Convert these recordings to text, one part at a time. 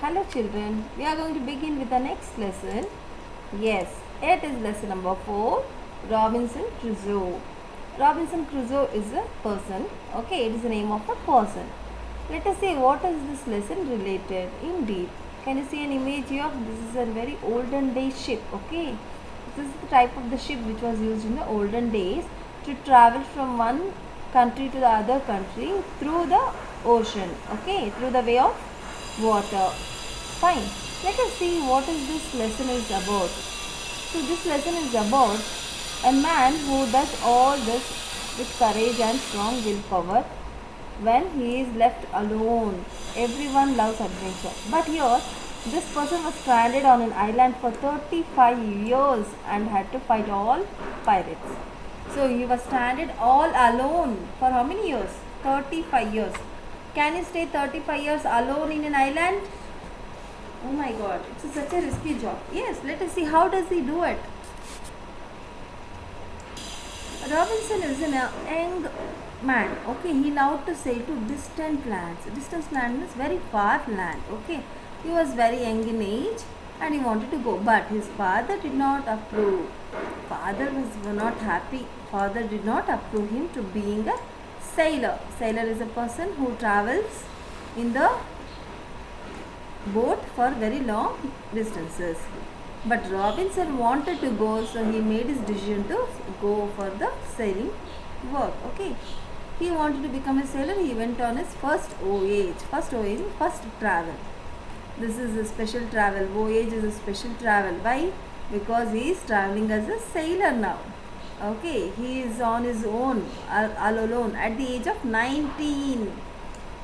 Hello children, we are going to begin with the next lesson. Yes, it is lesson number 4, Robinson Crusoe. Robinson Crusoe is a person, okay, it is the name of a person. Let us see what is this lesson related. Indeed, can you see an image here? This is a very olden day ship, okay. This is the type of the ship which was used in the olden days to travel from one country to the other country through the ocean, okay, through the way of water. Fine. Let us see what is this lesson is about. So this lesson is about a man who does all this with courage and strong willpower when he is left alone. Everyone loves adventure. But here, this person was stranded on an island for 35 years and had to fight all pirates. So he was stranded all alone for how many years? 35 years. Can you stay 35 years alone in an island? Oh my god, it's such a risky job. Yes, let us see how does he do it. Robinson is a young man. Okay, he loved to sail to distant lands. Distant land means very far land. Okay, he was very young in age and he wanted to go, but his father did not approve. Father was not happy. Father did not approve him to being a sailor. Sailor is a person who travels in the boat for very long distances. But Robinson wanted to go, so he made his decision to go for the sailing work. Okay, he wanted to become a sailor. He went on his first voyage. First travel. This is a special travel. Voyage is a special travel. Why? Because he is traveling as a sailor now. Okay, he is on his own, all alone at the age of 19.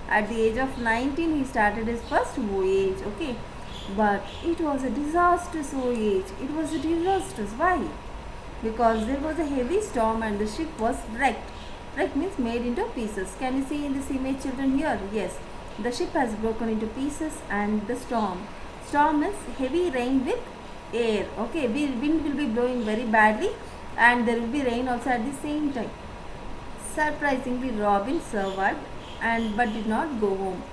At the age of 19, he started his first voyage. Okay, but it was a disastrous voyage. It was a disastrous. Why? Because there was a heavy storm and the ship was wrecked. Wrecked means made into pieces. Can you see in this image, children, here? Yes, the ship has broken into pieces and the storm. Storm is heavy rain with air. Okay, wind will be blowing very badly and there will be rain also at the same time. Surprisingly, Robin survived but did not go home.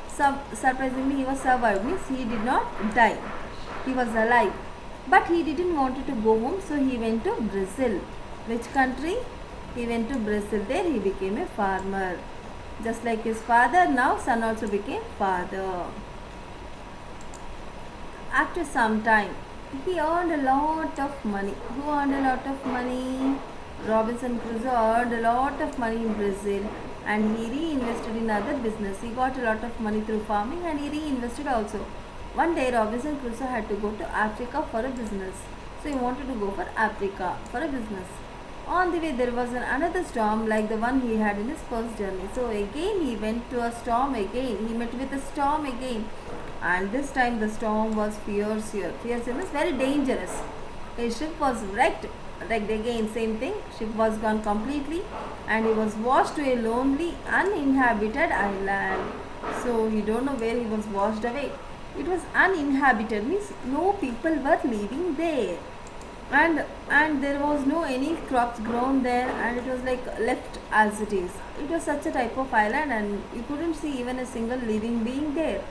Surprisingly, he was survived means he did not die. He was alive. But he didn't want to go home, so he went to Brazil. Which country? He went to Brazil. There he became a farmer. Just like his father, now son also became father. After some time, he earned a lot of money. Who earned a lot of money? Robinson Crusoe earned a lot of money in Brazil and he reinvested in other business. He got a lot of money through farming and he reinvested also. One day Robinson Crusoe had to go to Africa for a business. So he wanted to go for Africa for a business. On the way there was another storm like the one he had in his first journey. So again he went to a storm again. He met with a storm again. And this time the storm was fierce here. Fierce means very dangerous. His ship was wrecked again, same thing. Ship was gone completely and he was washed to a lonely uninhabited island. So he don't know where he was washed away. It was uninhabited means no people were living there. And there was no any crops grown there and it was like left as it is. It was such a type of island and you couldn't see even a single living being there.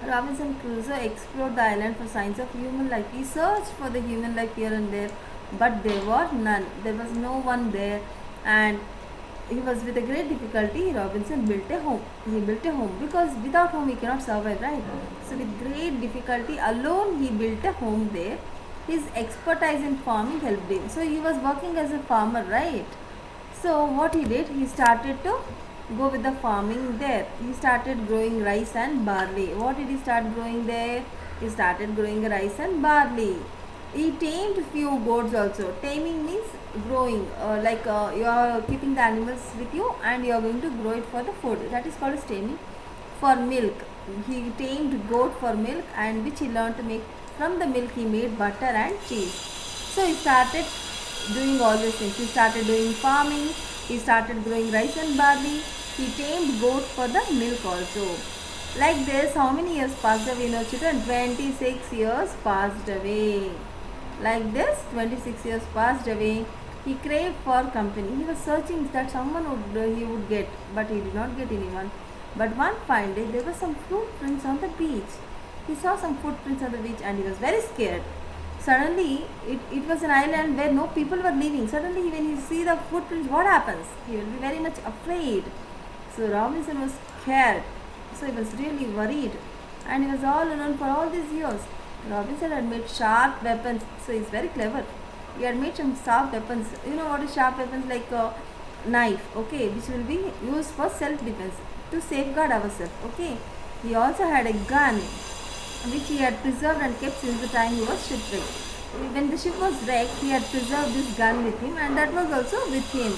Robinson Crusoe explored the island for signs of human life. He searched for the human life here and there, but there was none. There was no one there, and he was with a great difficulty. Robinson built a home. He built a home because without home he cannot survive, right? So with great difficulty, alone he built a home there. His expertise in farming helped him. So he was working as a farmer, right? So what he did, he started to go with the farming there. He started growing rice and barley. What did he start growing there? He started growing rice and barley. He tamed few goats also. Taming means growing, you are keeping the animals with you and you are going to grow it for the food. That is called as taming. For milk, he tamed goat for milk and which he learned to make. From the milk he made butter and cheese. So he started doing all these things. He started doing farming. He started growing rice and barley. He tamed goat for the milk also. Like this, how many years passed away? No children, 26 years passed away. Like this, 26 years passed away. He craved for company. He was searching that someone he would get, but he did not get anyone. But one fine day, there were some fruit prints on the beach. He saw some footprints on the beach and he was very scared. Suddenly, it was an island where no people were living. Suddenly, when he see the footprints, what happens? He will be very much afraid. So Robinson was scared. So he was really worried. And he was all alone for all these years. Robinson had made sharp weapons. So he's very clever. He had made some sharp weapons. You know what is sharp weapons? Like a knife, okay, which will be used for self-defense to safeguard ourselves, okay. He also had a gun which he had preserved and kept since the time he was shipwrecked. When the ship was wrecked, he had preserved this gun with him, and that was also with him.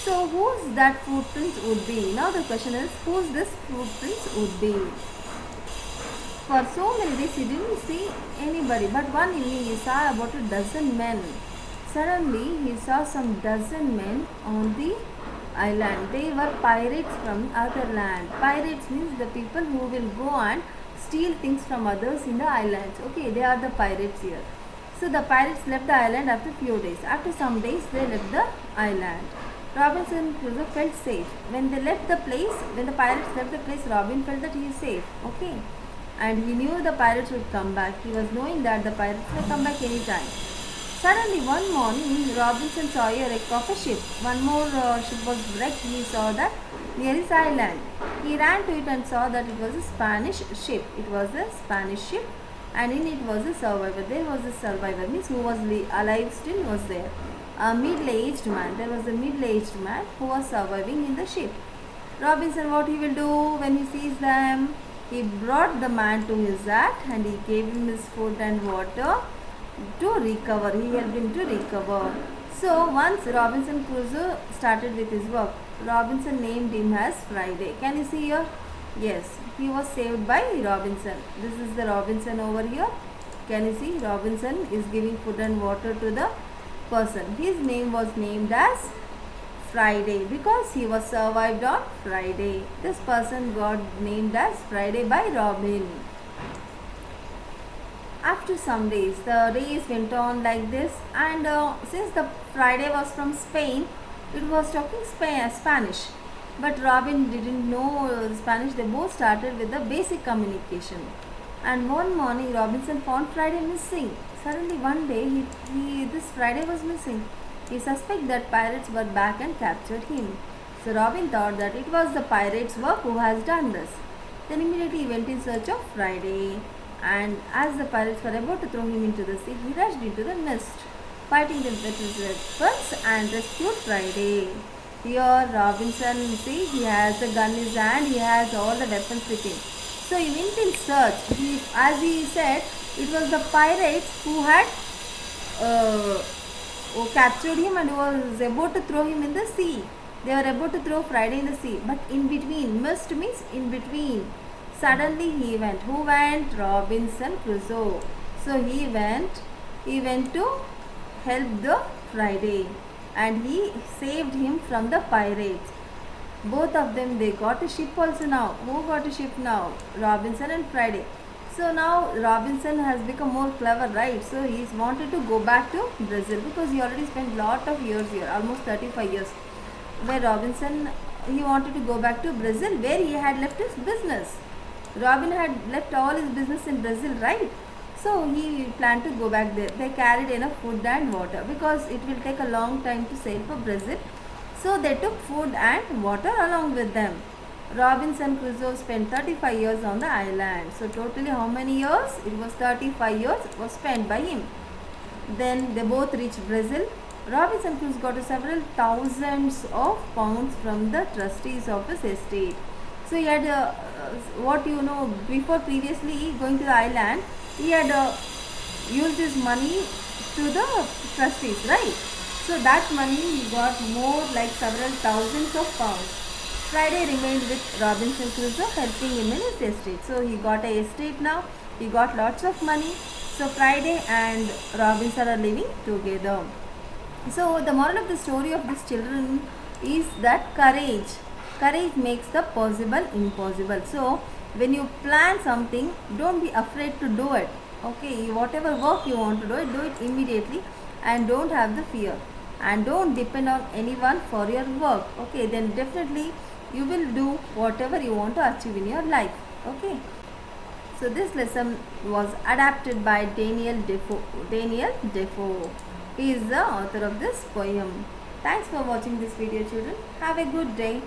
So whose that footprints would be? Now the question is, whose this footprints would be? For so many days he didn't see anybody, but one evening he saw about a dozen men. Suddenly he saw some dozen men on the island. They were pirates from other land. Pirates means the people who will go and steal things from others in the islands. Okay, they are the pirates here. So the pirates left the island after few days. After some days they left the island. Robinson Crusoe felt safe. When they left the place, when the pirates left the place, Robin felt that he is safe. Okay. And he knew the pirates would come back. He was knowing that the pirates may come back any time. Suddenly one morning, Robinson saw a wreck of a ship. One more ship was wrecked. He saw that near his island. He ran to it and saw that it was a Spanish ship. It was a Spanish ship, and in it was a survivor. There was a survivor, means who was alive still was there. A middle-aged man. There was a middle-aged man who was surviving in the ship. Robinson, what he will do when he sees them? He brought the man to his hut and he gave him his food and water to recover. He helped him to recover. So once Robinson Crusoe started with his work, Robinson named him as Friday. Can you see here? Yes, he was saved by Robinson. This is the Robinson over here. Can you see? Robinson is giving food and water to the person. His name was named as Friday because he was survived on Friday. This person got named as Friday by Robin. After some days, the days went on like this, and since the Friday was from Spain, it was talking Spanish. But Robin didn't know Spanish. They both started with the basic communication. And one morning, Robinson found Friday missing. Suddenly, one day, this Friday was missing. He suspected that pirates were back and captured him. So Robin thought that it was the pirates' work who has done this. Then immediately he went in search of Friday. And as the pirates were about to throw him into the sea, he rushed into the mist, fighting them with his weapons and rescued Friday. Here Robinson, see, he has a gun in his hand, he has all the weapons with him. So he went in search. As he said, it was the pirates who had who captured him and was about to throw him in the sea. They were about to throw Friday in the sea. But in between, mist means in between. Suddenly he went. Who went? Robinson Crusoe. So he went to help the Friday and he saved him from the pirates. Both of them, they got a ship also now. Who got a ship now? Robinson and Friday. So now Robinson has become more clever, right? So he's wanted to go back to Brazil because he already spent lot of years here, almost 35 years. Where Robinson, he wanted to go back to Brazil where he had left his business. Robin had left all his business in Brazil, right? So he planned to go back there. They carried enough food and water because it will take a long time to sail for Brazil. So they took food and water along with them. Robinson Crusoe spent 35 years on the island. So totally how many years? It was 35 years was spent by him. Then they both reached Brazil. Robinson Crusoe got several thousands of pounds from the trustees of his estate. So he had what you know, before previously going to the island, he had used his money to the trustees, right? So that money he got more like several thousands of pounds. Friday remained with Robinson Crusoe, helping him in his estate. So he got a estate now. He got lots of money. So Friday and Robinson are living together. So the moral of the story of these children is that courage makes the possible impossible. So when you plan something, don't be afraid to do it. Okay, whatever work you want to do it immediately and don't have the fear. And don't depend on anyone for your work. Okay, then definitely you will do whatever you want to achieve in your life. Okay. So this lesson was adapted by Daniel Defoe. Daniel Defoe. He is the author of this poem. Thanks for watching this video, children. Have a good day.